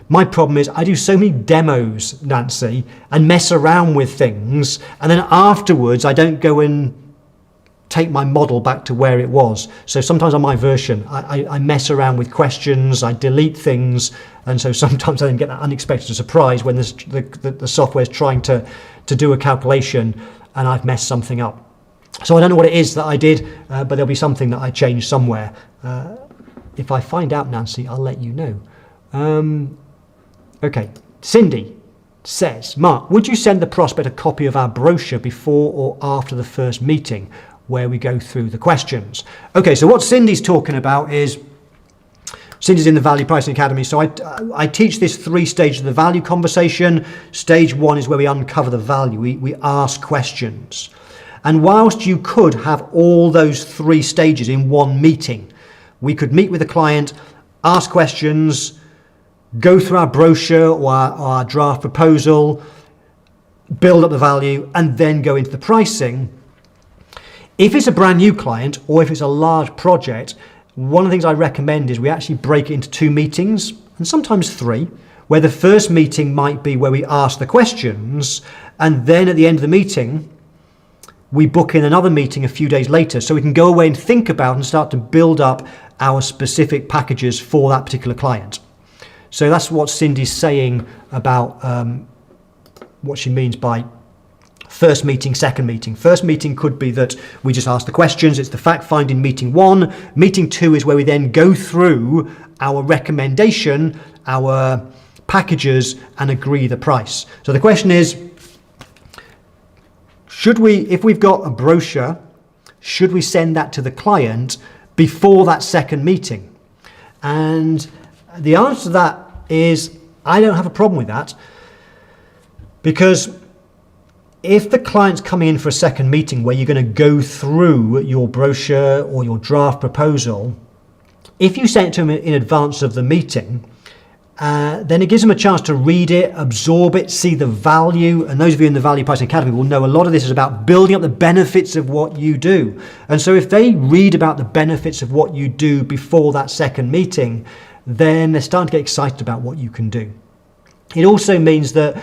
A: my problem is I do so many demos, Nancy, and mess around with things. And then afterwards, I don't go and take my model back to where it was. So sometimes on my version, I mess around with questions, I delete things, and so sometimes I then get that unexpected surprise when the software is trying to do a calculation and I've messed something up. So I don't know what it is that I did, but there'll be something that I changed somewhere. If I find out, Nancy, I'll let you know. Okay, Cindy says, Mark, would you send the prospect a copy of our brochure before or after the first meeting, where we go through the questions? Okay, so what Cindy's talking about is, Cindy's in the Value Pricing Academy, so I teach this 3 stages of the value conversation. Stage 1 is where we uncover the value, we ask questions. And whilst you could have all those 3 stages in one meeting, we could meet with the client, ask questions, go through our brochure or our draft proposal, build up the value, and then go into the pricing. If it's a brand new client or if it's a large project, one of the things I recommend is we actually break it into 2 meetings, and sometimes 3, where the first meeting might be where we ask the questions, and then at the end of the meeting, we book in another meeting a few days later so we can go away and think about and start to build up our specific packages for that particular client. So that's what Cindy's saying about what she means by first meeting, second meeting. First meeting could be that we just ask the questions. It's the fact-finding meeting 1. Meeting 2 is where we then go through our recommendation, our packages, and agree the price. So the question is, if we've got a brochure, should we send that to the client before that second meeting? And the answer to that is, I don't have a problem with that, because if the client's coming in for a second meeting where you're going to go through your brochure or your draft proposal, if you send it to them in advance of the meeting, then it gives them a chance to read it, absorb it, see the value. And those of you in the Value Pricing Academy will know a lot of this is about building up the benefits of what you do. And so if they read about the benefits of what you do before that second meeting, then they're starting to get excited about what you can do. It also means that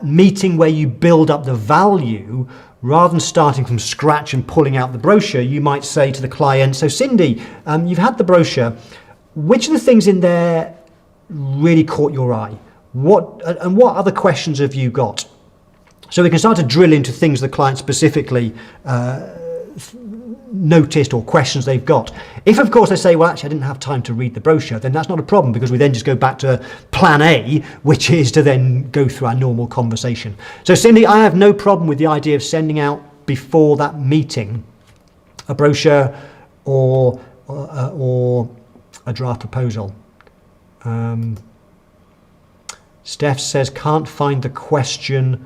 A: meeting where you build up the value, rather than starting from scratch and pulling out the brochure, you might say to the client, so Cindy, you've had the brochure. Which of the things in there really caught your eye? What other questions have you got? So we can start to drill into things the client specifically noticed or questions they've got. If of course they say, well, actually I didn't have time to read the brochure, then that's not a problem, because we then just go back to plan A, which is to then go through our normal conversation. So Cindy, I have no problem with the idea of sending out before that meeting a brochure or a draft proposal. Steph says, can't find the question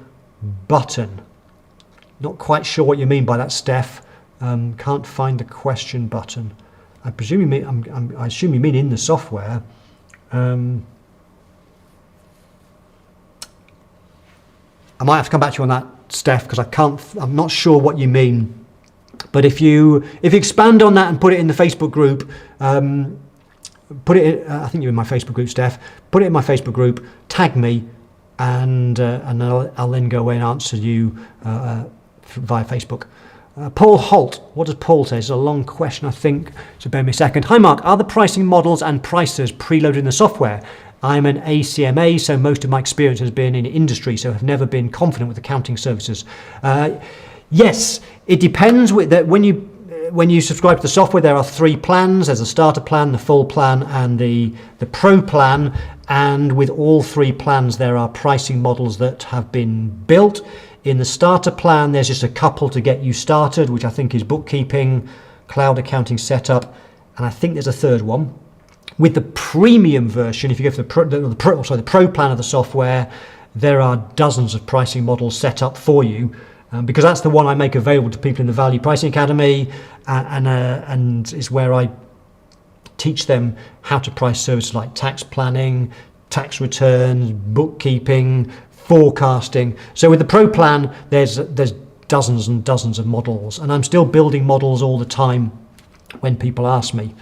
A: button. Not quite sure what you mean by that, Steph. Can't find the question button. I presume you mean, I assume you mean in the software. I might have to come back to you on that, Steph, because I'm not sure what you mean. But if you expand on that and put it in the Facebook group, put it. I think you're in my Facebook group, Steph. Put it in my Facebook group. Tag me, and I'll then go away and answer you via Facebook. Paul Holt, what does Paul say? It's a long question, I think, so bear me a second. Hi Mark, are the pricing models and prices preloaded in the software? I'm an ACMA, so most of my experience has been in industry, so have never been confident with accounting services. Yes, it depends. When you subscribe to the software, there are 3 plans. There's a starter plan, the full plan, and the pro plan. And with all 3 plans, there are pricing models that have been built. In the starter plan, there's just a couple to get you started, which I think is bookkeeping, cloud accounting setup, and I think there's a third one. With the premium version, if you go for the pro plan of the software, there are dozens of pricing models set up for you. because that's the one I make available to people in the Value Pricing Academy, and is where I teach them how to price services like tax planning, tax returns, bookkeeping, forecasting. So with the Pro Plan, there's dozens and dozens of models, and I'm still building models all the time when people ask me.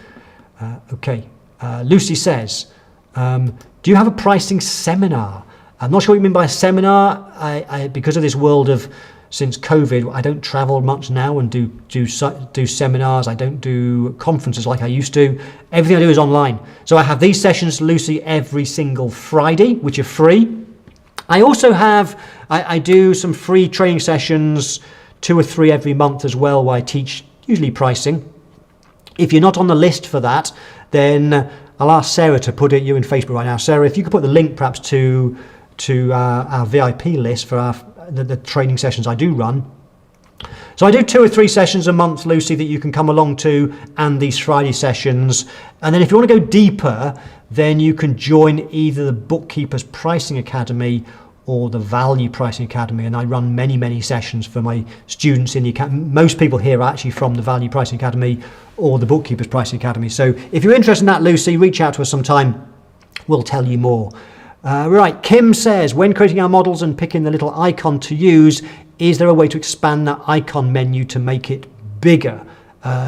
A: Lucy says, do you have a pricing seminar? I'm not sure what you mean by a seminar. I because of this world of, since COVID, I don't travel much now and do seminars. I don't do conferences like I used to. Everything I do is online. So I have these sessions, Lucy, every single Friday, which are free. I also have, I do some free training sessions, 2 or 3 every month as well, where I teach usually pricing. If you're not on the list for that, then I'll ask Sarah to put you in Facebook right now. Sarah, if you could put the link perhaps to our VIP list for the training sessions I do run. So I do 2 or 3 sessions a month, Lucy, that you can come along to, and these Friday sessions. And then if you want to go deeper, then you can join either the Bookkeepers Pricing Academy or the Value Pricing Academy. And I run many, many sessions for my students in the academy. Most people here are actually from the Value Pricing Academy or the Bookkeepers Pricing Academy. So if you're interested in that, Lucy, reach out to us sometime. We'll tell you more. Right, Kim says, when creating our models and picking the little icon to use, is there a way to expand that icon menu to make it bigger?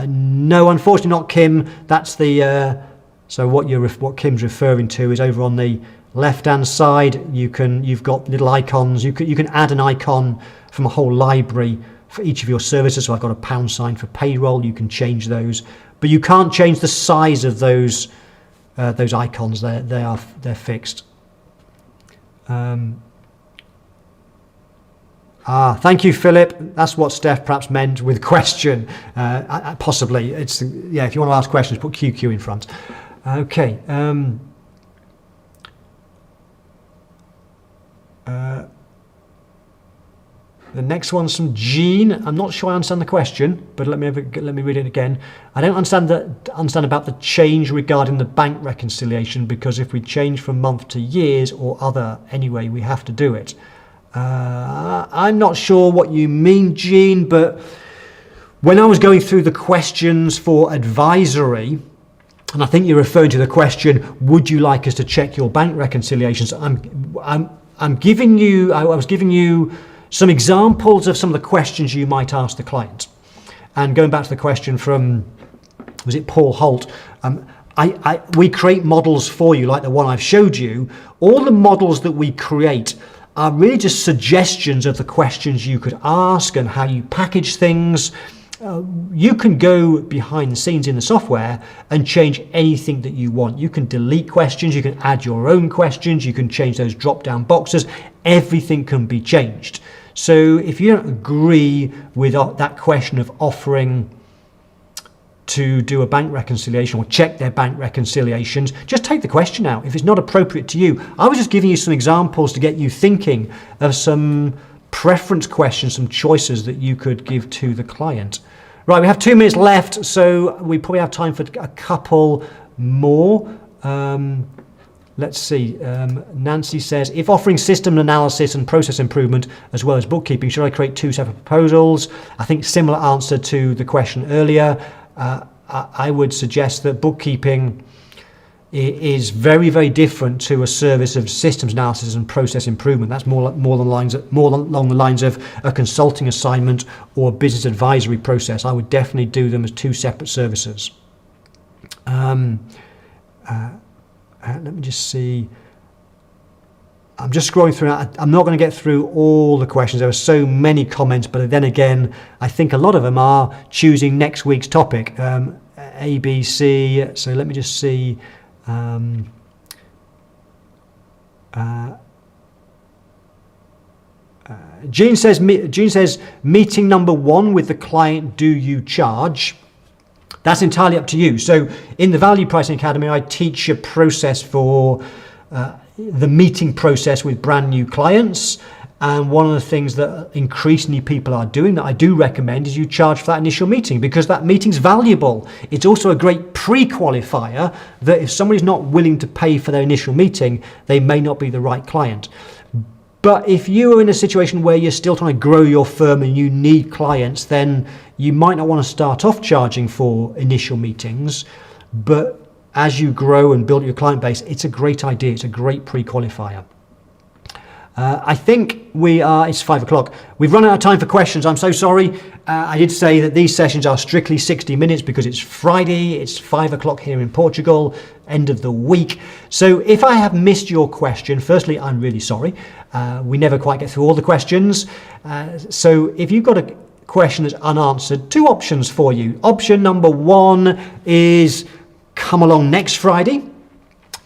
A: No, unfortunately not, Kim. That's the so what Kim's referring to is over on the left-hand side. You've got little icons. You can add an icon from a whole library for each of your services. So I've got a pound sign for payroll. You can change those, but you can't change the size of those icons. They're fixed. Thank you, Philip. That's what Steph perhaps meant with question. Possibly. If you want to ask questions, put QQ in front. Okay. The next one's from Jean. I'm not sure I understand the question, but let me read it again. I don't understand about the change regarding the bank reconciliation, because if we change from month to years or other anyway, we have to do it. I'm not sure what you mean, Jean, but when I was going through the questions for advisory, and I think you're referring to the question, would you like us to check your bank reconciliations? I was giving you some examples of some of the questions you might ask the client. And going back to the question from, was it Paul Holt? We create models for you like the one I've showed you. All the models that we create are really just suggestions of the questions you could ask and how you package things. You can go behind the scenes in the software and change anything that you want. You can delete questions, you can add your own questions, you can change those drop-down boxes. Everything can be changed. So if you don't agree with that question of offering to do a bank reconciliation or check their bank reconciliations, just take the question out if it's not appropriate to you. I was just giving you some examples to get you thinking of some preference questions, some choices that you could give to the client. Right, we have 2 minutes left, so we probably have time for a couple more. Let's see. Nancy says, if offering system analysis and process improvement as well as bookkeeping, should I create 2 separate proposals? I think similar answer to the question earlier. I would suggest that bookkeeping is very, very different to a service of systems analysis and process improvement. That's more along the lines of a consulting assignment or a business advisory process. I would definitely do them as 2 separate services. Let me just see. I'm just scrolling through. I'm not going to get through all the questions. There are so many comments, but then again, I think a lot of them are choosing next week's topic, A, B, C. So let me just see. Jean says, meeting number 1 with the client, do you charge? That's entirely up to you. So in the Value Pricing Academy, I teach a process for the meeting process with brand new clients. And one of the things that increasingly people are doing that I do recommend is you charge for that initial meeting, because that meeting's valuable. It's also a great pre-qualifier that if somebody's not willing to pay for their initial meeting, they may not be the right client. But if you are in a situation where you're still trying to grow your firm and you need clients, then you might not want to start off charging for initial meetings. But as you grow and build your client base, it's a great idea. It's a great pre-qualifier. I think it's 5 o'clock. We've run out of time for questions. I'm so sorry. I did say that these sessions are strictly 60 minutes because it's Friday. It's 5 o'clock here in Portugal, end of the week. So if I have missed your question, firstly, I'm really sorry. We never quite get through all the questions. So if you've got a question that's unanswered, 2 options for you. Option number 1 is come along next Friday.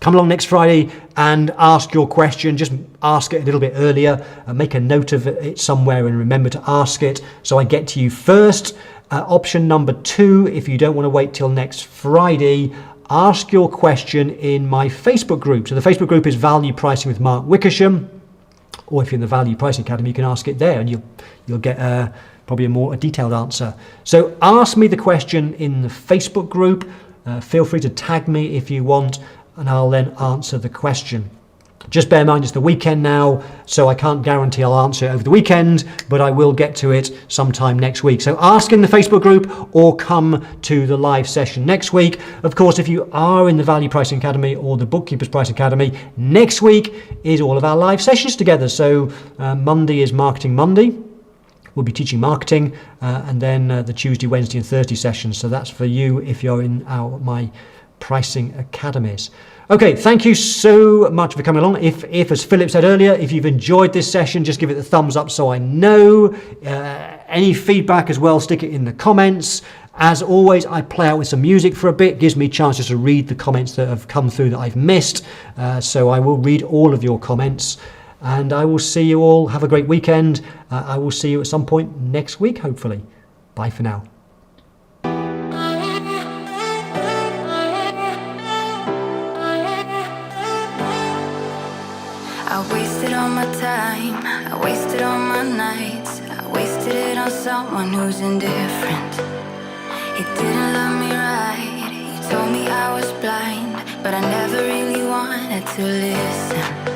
A: Come along next Friday and ask your question. Just ask it a little bit earlier and make a note of it somewhere and remember to ask it so I get to you first. Option number 2, if you don't want to wait till next Friday, ask your question in my Facebook group. So the Facebook group is Value Pricing with Mark Wickersham, or if you're in the Value Pricing Academy, you can ask it there and you'll get probably a detailed answer. So ask me the question in the Facebook group. Feel free to tag me if you want, and I'll then answer the question. Just bear in mind it's the weekend now, so I can't guarantee I'll answer it over the weekend, but I will get to it sometime next week. So ask in the Facebook group or come to the live session next week. Of course, if you are in the Value Pricing Academy or the Bookkeeper's Price Academy, next week is all of our live sessions together. So Monday is Marketing Monday. We'll be teaching marketing, and then the Tuesday, Wednesday and Thursday sessions. So that's for you if you're in my pricing academies. Okay, thank you so much for coming along. If as Philip said earlier, if you've enjoyed this session, just give it the thumbs up so I know. Any feedback as well, stick it in the comments. As always, I play out with some music for a bit, gives me a chance just to read the comments that have come through that I've missed. So I will read all of your comments, and I will see you all. Have a great weekend. I will see you at some point next week, hopefully. Bye for now.
B: I wasted all my time, I wasted all my nights, I wasted it on someone who's indifferent. He didn't love me right, he told me I was blind, but I never really wanted to listen.